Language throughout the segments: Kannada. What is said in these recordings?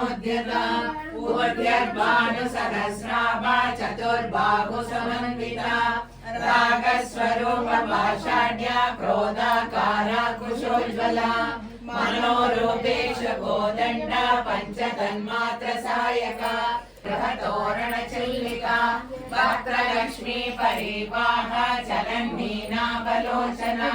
नमोद्यता उद्यर्भानुसहस्राभा चतुर्बाहु समन्विता रागस्वरूपभाषाढ्या क्रोधाकारा कुशोज्ज्वला मनोरूपेश गोदण्ड पञ्चतन्मात्रसायका गृहतोरणचल्लिका वक्त्रलक्ष्मी परिवाह चलन्नीनाभलोचना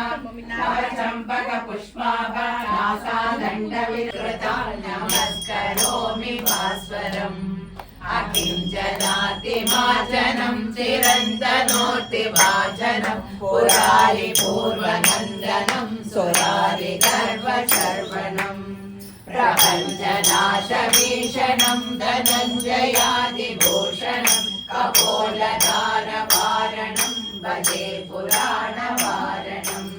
नवचम्पकपुष्पाभा नासादण्डविकृता नमस्करोमि भास्वरम् अकिञ्चनातिमार्जनं चिरन्तनोतिभाजनं पुरारि पूर्वनन्दनं सुरारि गर्वशर्वणम् प्रपञ्चनाशभीषणं धनञ्जयादिभूषणं कपोलदानवारणं भजे पुराणवारणम्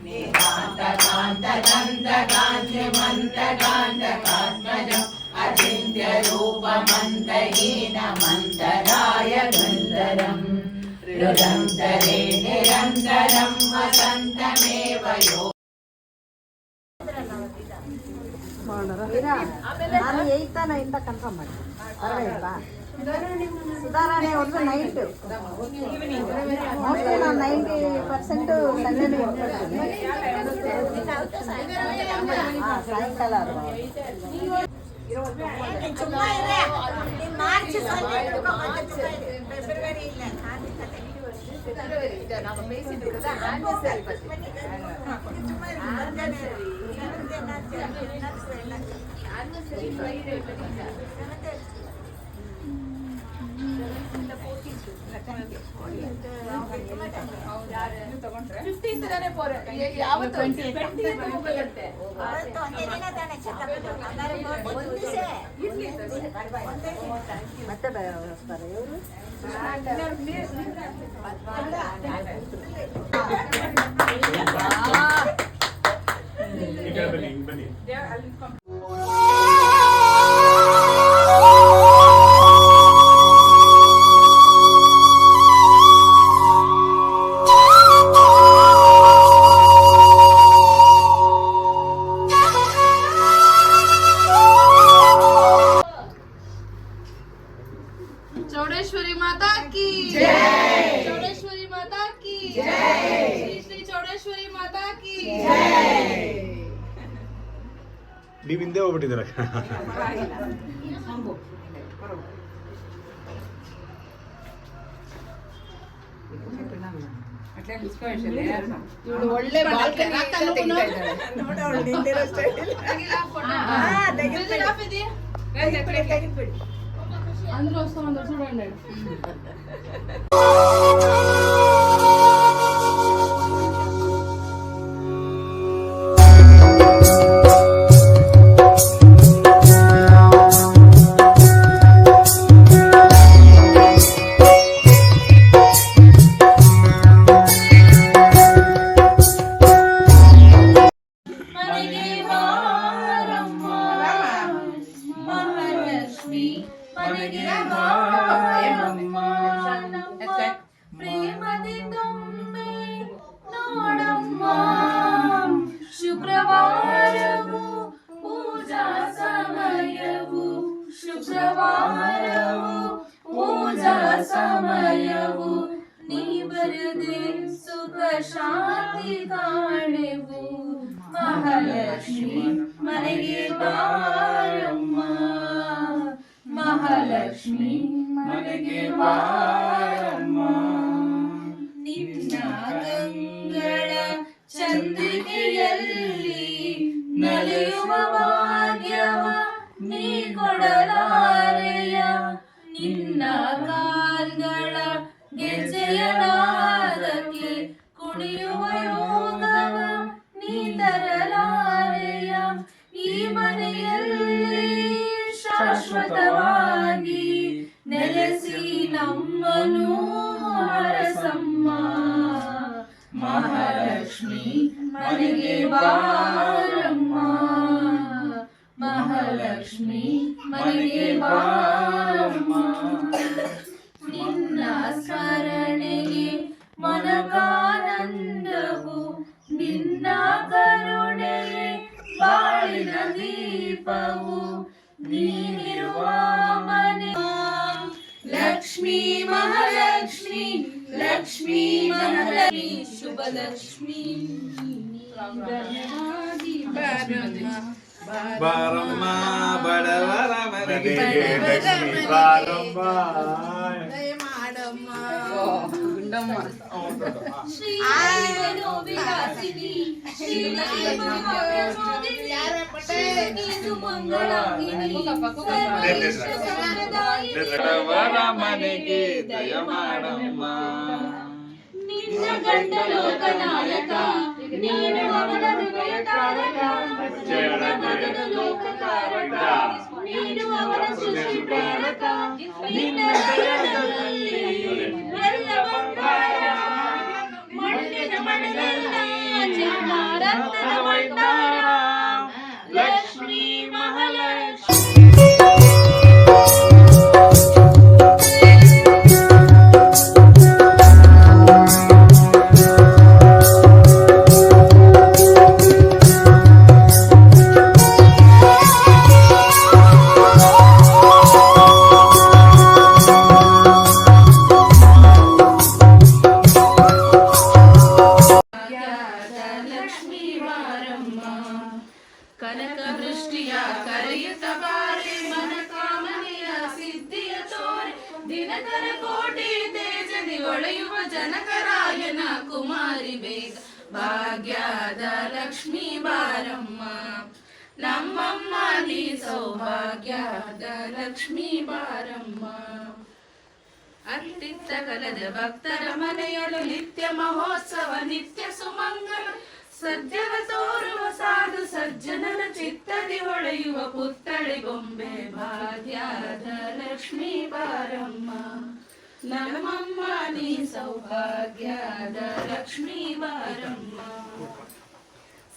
निकान्तकान्तकान्तिमन्तकान्तकात्मजम् अचिन्त्यरूपमन्तहीनमन्तराय गन्धरम् हृदन्तरे निरन्तरं वसन्तमेव यो ನಾನು 8th 9th ಕನ್ಫರ್ಮ್ ಮಾಡಿ ಪರವಾಗಿಲ್ವಾ ಸುಧಾರಣೆ ಅವ್ರದ್ದು ನೈಟ್ ಮೋಸ್ಟ್ಲಿ ನಾನು 90% ಸಂಡೇನೇ ಇರ್ತೀನಿ ಸಾಯಂಕಾಲ ಮತ್ತೆ ಬರ್ತಾರೆ ಇವರು चौड़ेश्वरी माता की जय। चौड़ेश्वरी माता की जय। श्री श्री चौड़ेश्वरी माता की जय। ನೀವು ಹಿಂದೆ ಹೋಗ್ಬಿಟ್ಟಿದ್ದೀರ ಒಳ್ಳೆ అందరూ వస్తున్నారు చూడండి ಶುಕ್ರವಾರವು ಪೂಜಾ ಸಮಯವು ಶುಕ್ರವಾರವು ಪೂಜಾ ಸಮಯವು ನೀ ಬರದೆ ಸುಖ ಶಾಂತಿ ಕಾಣೆವು ಮಹಾಲಕ್ಷ್ಮಿ ಮನೆಗೆ ಬಾರಮ್ಮ ಮಹಾಲಕ್ಷ್ಮಿ ಮನೆಗೆ ಬಾರಮ್ಮ ನಿನ್ನ ಕಂಗಳ ಚಂದ್ರಿಕೆಯಲ್ಲಿ ನಲಿಯುವ ಭಾಗ್ಯವ ನೀ ಕೊಡಲಾರೆಯ ನಿನ್ನ ಕಾಲ್ಗಳ ಗೆಜ್ಜೆಯ ನಾದಕ್ಕೆ ಕುಣಿಯುವ ಯೋಗವ ನೀ ತರಲಾರೆಯ ಈ ಮನೆಯಲ್ಲಿ ಶಾಶ್ವತವಾಗಿ ನೆಲೆಸಿ ನಮ್ಮನು ಹರಸಮ್ಮ ಮಹಾಲಕ್ಷ್ಮಿ ಮನೆಗೆ ಬಾರಮ್ಮ ಮಹಾಲಕ್ಷ್ಮಿ ಮನೆಗೆ ಬಾರಮ್ಮ ನಿನ್ನ ಸ್ಮರಣೆಗೆ ಮನಕಾನಂದವು ನಿನ್ನ ಕರುಣೆಯೇ ಬಾಳಿನ ದೀಪವು ನೀನ ಲಕ್ಷ್ಮೀ ಮಹಾಲಕ್ಷ್ಮಿ ಲಕ್ಷ್ಮೀ ಮಹಾಲಕ್ಷ್ಮಿ ಶುಭ ಲಕ್ಷ್ಮಿ ಬಾರಮ್ಮ ಬಡವರ ಮನೆಗೆ ಲಕ್ಷ್ಮೀ ಬಾರಮ್ಮ ಶ್ರೀ ವಿಲಾಸಿನಿ ಶ್ರೀ ಬಡವರ ಮನೆಗೆ ದಯ ಮಾಡಮ್ಮ ನಿನ್ನ ಗಂಡ ಲೋಕನಾಯಕ ನೀನು ಅವನ ಹೃದಯ ತಾರಕ ನಿನ್ನ ಮಗನ ಲೋಕಕಾರಕ ನೀನು ಅವನ ಸೃಷ್ಟಿ ಪ್ರೇರಕ ನಿನ್ನ ದಯದಲ್ಲಿ ಎಲ್ಲ ಬಂಗಾರ ಮಣ್ಣಿನ ಮಣ್ಣೆಲ್ಲ ಚಿನ್ನ ರತ್ನದ ಭಂಡಾರ ಲಕ್ಷ್ಮೀ ಮಹಾಲಕ್ಷ್ಮಿ ಕನಕ ವೃಷ್ಟಿಯ ಕರೆಯುತ್ತ ಬಾರೆ ಮನ ಕಾಮನೆಯ ಸಿದ್ಧಿಯ ತೋರೆ ದಿನಕರ ಕೋಟಿ ತೇಜದಿ ಹೊಳೆಯುವ ಜನಕರಾಯನ ಕುಮಾರಿ ಬೇಗ ಭಾಗ್ಯದ ಲಕ್ಷ್ಮೀ ಬಾರಮ್ಮ ನಮ್ಮಮ್ಮ ನೀ ಸೌಭಾಗ್ಯದ ಲಕ್ಷ್ಮೀ ಬಾರಮ್ಮ ಅತ್ತಿತ್ತ ಕಲದ ಭಕ್ತರ ಮನೆಯಲು ನಿತ್ಯ ಮಹೋತ್ಸವ ನಿತ್ಯ ಸುಮಂಗಲ ಸದ್ಯವ ತೋರುವ ಸಾಧು ಸಜ್ಜನರ ಚಿತ್ತದಿ ಹೊಳೆಯುವ ಪುತ್ಥಳಿ ಗೊಂಬೆ ಭಾಗ್ಯದ ಲಕ್ಷ್ಮೀ ಬಾರಮ್ಮ ನಮ್ಮಮ್ಮ ನೀ ಸೌಭಾಗ್ಯದ ಲಕ್ಷ್ಮೀ ಬಾರಮ್ಮ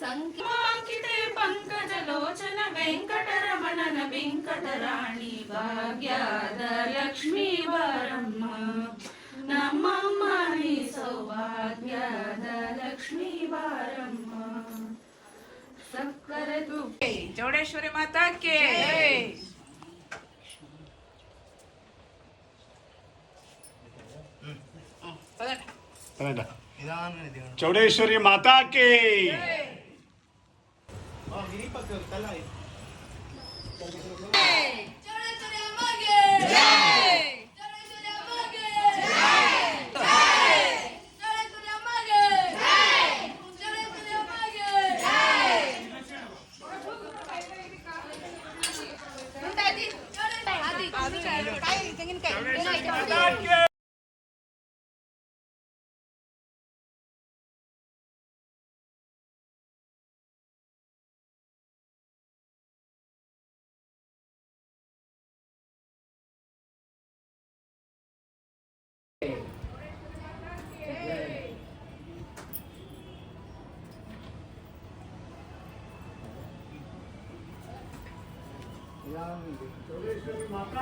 ಸಂಖ್ಯಾಕಿತೆ ಪಂಕಜ ಲೋಚನ ವೆಂಕಟರಮಣನ ವೆಂಕಟರಾಣಿ ಭಾಗ್ಯದ ಲಕ್ಷ್ಮೀ ಬಾರಮ್ಮ ನಮ್ಮಮ್ಮ ನೀ ಸೌಭಾಗ್ಯದ ಲಕ್ಷ್ಮೀ ಬಾರಮ್ಮ ಸಕ್ಕರೆ ತುಪ್ಪೆ ಚೌಡೇಶ್ವರಿ ಮಾತಾಕ್ಕೆ ಚೌಡೇಶ್ವರಿ ಮಾತಾ ಕಿ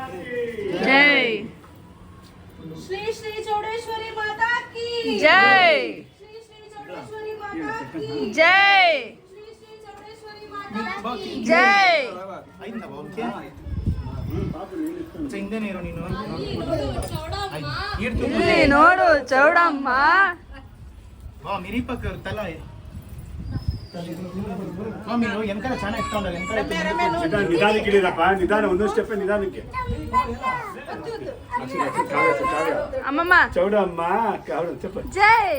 जय श्री श्री चौडेश्वरी माता की जय श्री श्री चौडेश्वरी माता की जय श्री श्री चौडेश्वरी माता की जय ಇಲ್ಲಿ ನೋಡು ಚೌಡಮ್ಮ ನಿಧಾನಕ್ಕಿಳಿರಪ್ಪ ನಿಧಾನ ಒಂದೊಂದು ಸ್ಟೆಪ್ ನಿಧಾನಕ್ಕೆ ಅಮ್ಮಮ್ಮ ಚೌಡಮ್ಮ ಜೈ